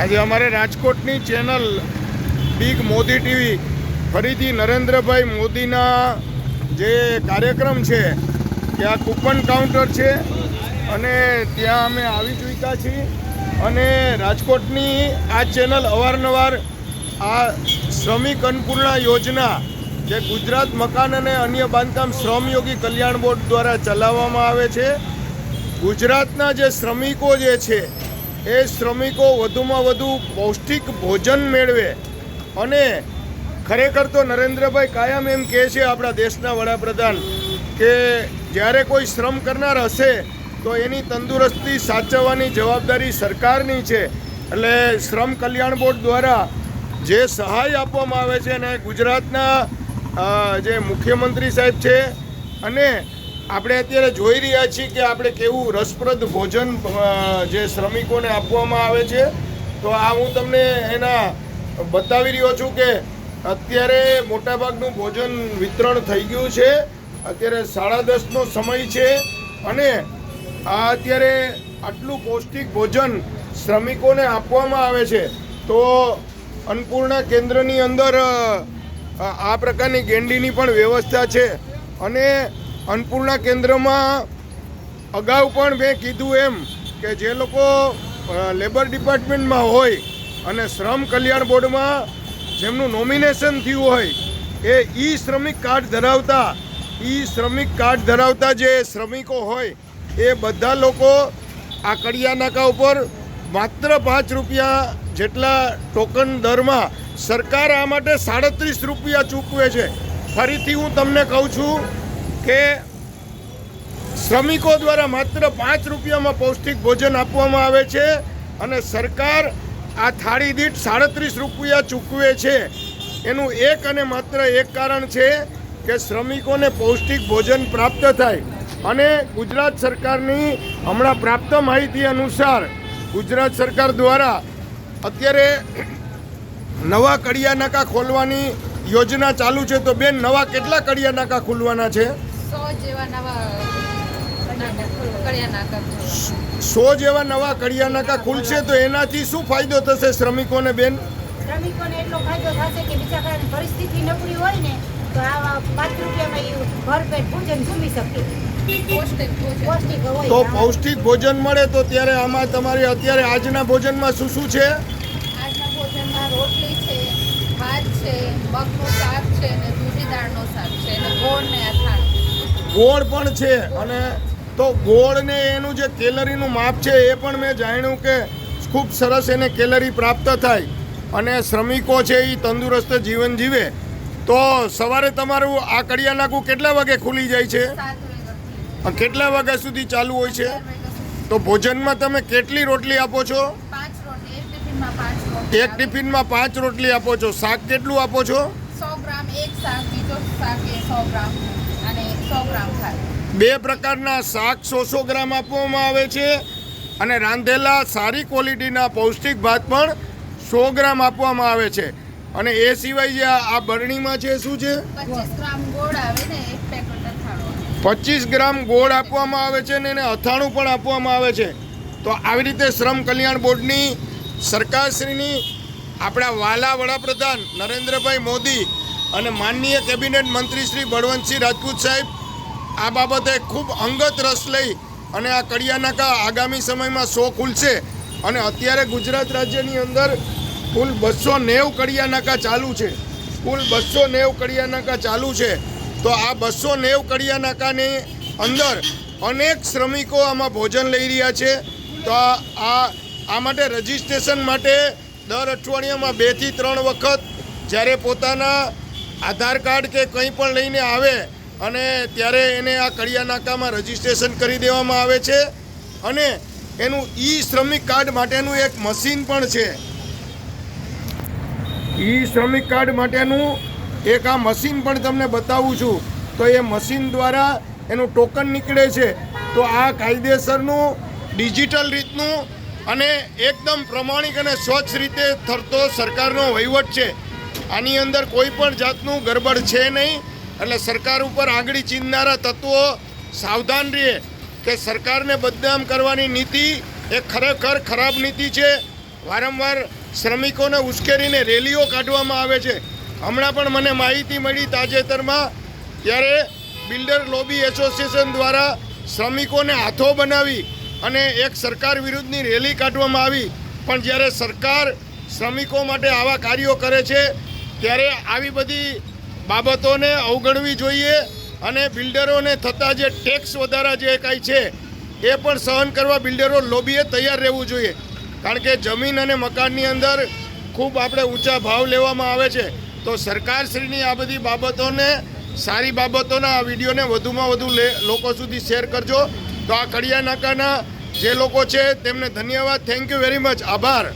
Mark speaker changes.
Speaker 1: આજે અમારે રાજકોટની ચેનલ બિગ મોદી ટીવી ફરીથી નરેન્દ્રભાઈ મોદીના જે કાર્યક્રમ છે ત્યાં કૂપન કાઉન્ટર છે અને ત્યાં અમે આવી ચૂક્યા છીએ અને રાજકોટની આ ચેનલ અવારનવાર આ શ્રમિક અન્નપૂર્ણા યોજના જે ગુજરાત મકાન અને અન્ય બાંધકામ શ્રમયોગી કલ્યાણ બોર્ડ દ્વારા ચલાવવામાં આવે છે. ગુજરાતના જે શ્રમિકો જે છે એ શ્રમિકો વધુમાં વધુ પૌષ્ટિક ભોજન મેળવે અને ખરેખર તો નરેન્દ્રભાઈ કાયમ એમ કહે છે આપણા દેશના વડાપ્રધાન કે જ્યારે કોઈ શ્રમ કરનાર હશે તો એની તંદુરસ્તી સાચવવાની જવાબદારી સરકારની છે. એટલે શ્રમ કલ્યાણ બોર્ડ દ્વારા જે સહાય આપવામાં આવે છે અને ગુજરાતના જે મુખ્યમંત્રી સાહેબ છે અને આપણે અત્યારે જોઈ રહ્યા છીએ કે આપણે કેવું રસપ્રદ ભોજન જે શ્રમિકોને આપવામાં આવે છે. તો આ હું તમને એના બતાવી રહ્યો છું કે અત્યારે મોટાભાગનું ભોજન વિતરણ થઈ ગયું છે. અત્યારે 10:30નો સમય છે અને આ અત્યારે આટલું પૌષ્ટિક ભોજન શ્રમિકોને આપવામાં આવે છે. તો અન્નપૂર્ણા કેન્દ્રની અંદર આ પ્રકારની ગેંડીની પણ વ્યવસ્થા છે અને અન્નપૂર્ણા કેન્દ્રમાં અગાઉ પણ મેં કીધું એમ કે જે લોકો લેબર ડિપાર્ટમેન્ટમાં હોય અને શ્રમ કલ્યાણ બોર્ડમાં જેમનું નોમિનેશન થયું હોય એ શ્રમિક કાર્ડ ધરાવતા જે શ્રમિકો હોય એ બધા લોકો આ કડિયા નાકા ઉપર માત્ર 5 રૂપિયા જેટલા ટોકન દરમાં સરકાર આ માટે 37 રૂપિયા ચૂકવે છે. ફરીથી હું તમને કહું છું કે શ્રમિકો દ્વારા માત્ર 5 રૂપિયામાં પૌષ્ટિક ભોજન આપવામાં આવે છે અને સરકાર આ થાળી દીઠ 37 રૂપિયા ચૂકવે છે. એનું એક અને માત્ર એક કારણ છે કે શ્રમિકોને પૌષ્ટિક ભોજન પ્રાપ્ત થાય. અને ગુજરાત સરકારની હમણાં પ્રાપ્ત માહિતી અનુસાર ગુજરાત સરકાર દ્વારા અત્યારે નવા કડિયા નાકા ખોલવાની યોજના ચાલુ છે. તો બેન, નવા કેટલા કડિયા નાકા ખુલવાના છે? 100 જેવા નવા કડિયા નાકા ખુલશે. તો એનાથી શું ફાયદો થશે શ્રમિકોને બેન?
Speaker 2: શ્રમિકોને એટલો ફાયદો થશે કે બિચારાની પરિસ્થિતિ નબળી હોય ને તો આ 5 રૂપિયામાં ભરપેટ ભોજન જમી શકે.
Speaker 1: તો પૌષ્ટિક ભોજન મળે તો ત્યારે આમાં તમારે અત્યારે આજના ભોજનમાં શું શું છે?
Speaker 3: આજના ભોજનમાં રોટલી છે, ભાત છે, મગનું શાક છે ને દૂધી દાળનું શાક છે અને ગોળ ને અથાણું.
Speaker 1: ગોળ પણ છે અને તો ગોળ ને એનું જે કેલરીનું માપ છે એ પણ મેં જાણ્યું કે ખૂબ સરસ એને કેલરી પ્રાપ્ત થાય અને શ્રમિકો છે એ તંદુરસ્ત જીવન જીવે. તો સવારે તમારું આ કડિયા નાકું કેટલા વાગે ખુલી જાય છે?
Speaker 3: 7 વાગ્યાથી
Speaker 1: કેટલા વાગ્યા સુધી ચાલુ હોય છે?
Speaker 3: 11 વાગ્યા સુધી.
Speaker 1: તો ભોજનમાં તમે કેટલી રોટલી આપો છો?
Speaker 3: 5 રોટલી, એક ટિફિનમાં 5 રોટલી.
Speaker 1: એક ટિફિનમાં 5 રોટલી આપો છો. શાક કેટલું આપો છો?
Speaker 3: 100 ગ્રામ એક શાક, બીજો શાક એ 100 ગ્રામ અને 100 ગ્રામ થાય.
Speaker 1: 2 પ્રકારના શાક 100 ગ્રામ આપવામાં આવે છે અને રાંધેલા સારી ક્વોલિટીના પૌષ્ટિક ભાત પણ 100 ગ્રામ આપવામાં આવે છે. અને એ સિવાય જે આ બરણીમાં છે શું છે?
Speaker 3: 25 ગ્રામ ગોળ આવે ને એક પેકેટ અથાણું.
Speaker 1: 25 ગ્રામ ગોળ આપવામાં આવે છે ને એને અથાણું પણ આપવામાં આવે છે. તો આવી રીતે શ્રમ કલ્યાણ બોર્ડની સરકારશ્રીની આપણા વાલા વડાપ્રધાન નરેન્દ્રભાઈ મોદી અને માનનીય કેબિનેટ મંત્રી શ્રી બળવંતસિંહ રાજપૂત સાહેબ આ બાબતે ખૂબ અંગત રસ લઈ અને આ કડિયા નાકા આગામી સમયમાં 100 ખુલશે. અને અત્યારે ગુજરાત રાજ્યની અંદર કુલ 290 કડિયા નાકા ચાલુ છે. કુલ 290 કડિયા નાકા ચાલુ છે. તો આ 290 કડિયા નાકાની અંદર અનેક શ્રમિકો આમાં ભોજન લઈ રહ્યા છે. તો આ માટે રજિસ્ટ્રેશન માટે દર અઠવાડિયામાં 2 થી 3 વખત જ્યારે પોતાના આધાર કાર્ડ કે કંઈ પણ લઈને આવે અને ત્યારે એને આ કડિયા નાકામાં રજિસ્ટ્રેશન કરી દેવામાં આવે છે. અને એનું શ્રમિક કાર્ડ માટેનું એક મશીન પણ છે. શ્રમિક કાર્ડ માટેનું એક આ મશીન પણ તમને બતાવું છું. તો એ મશીન દ્વારા એનું ટોકન નીકળે છે. તો આ કાયદેસરનું ડિજિટલ રીતનું અને એકદમ પ્રમાણિક અને સ્વચ્છ રીતે થતો સરકારનો વહીવટ છે. આની અંદર કોઈ પણ જાતનું ગરબડ છે નહીં. એટલે સરકાર ઉપર આંગળી ચીંધનારા તત્વો સાવધાન રહે કે સરકારને બદનામ કરવાની નીતિ એ ખરેખર ખરાબ નીતિ છે વારંવાર શ્રમિકોને ઉશ્કેરીને રેલીઓ કાઢવામાં આવે છે. હમણાં પણ મને માહિતી મળી તાજેતરમાં, ત્યારે બિલ્ડર લોબી એસોસિએશન દ્વારા શ્રમિકોને હાથો બનાવી અને એક સરકાર વિરુદ્ધની રેલી કાઢવામાં આવી. પણ જ્યારે સરકાર શ્રમિકો માટે આવા કાર્યો કરે છે ત્યારે આવી બધી બાબતોને અવગણવી જોઈએ અને બિલ્ડરોને થતા જે ટેક્સ વધારા જે કાંઈ છે એ પણ સહન કરવા બિલ્ડરો લોબીએ તૈયાર રહેવું જોઈએ. કારણ કે જમીન અને મકાનની અંદર ખૂબ આપણે ઊંચા ભાવ લેવામાં આવે છે. તો સરકારશ્રીની આ બધી બાબતોને, સારી બાબતોના આ વિડીયોને વધુમાં વધુ લોકો સુધી શેર કરજો. તો આ કડિયા નાકાના જે લોકો છે તેમને ધન્યવાદ, થેન્ક યુ વેરી મચ, આભાર.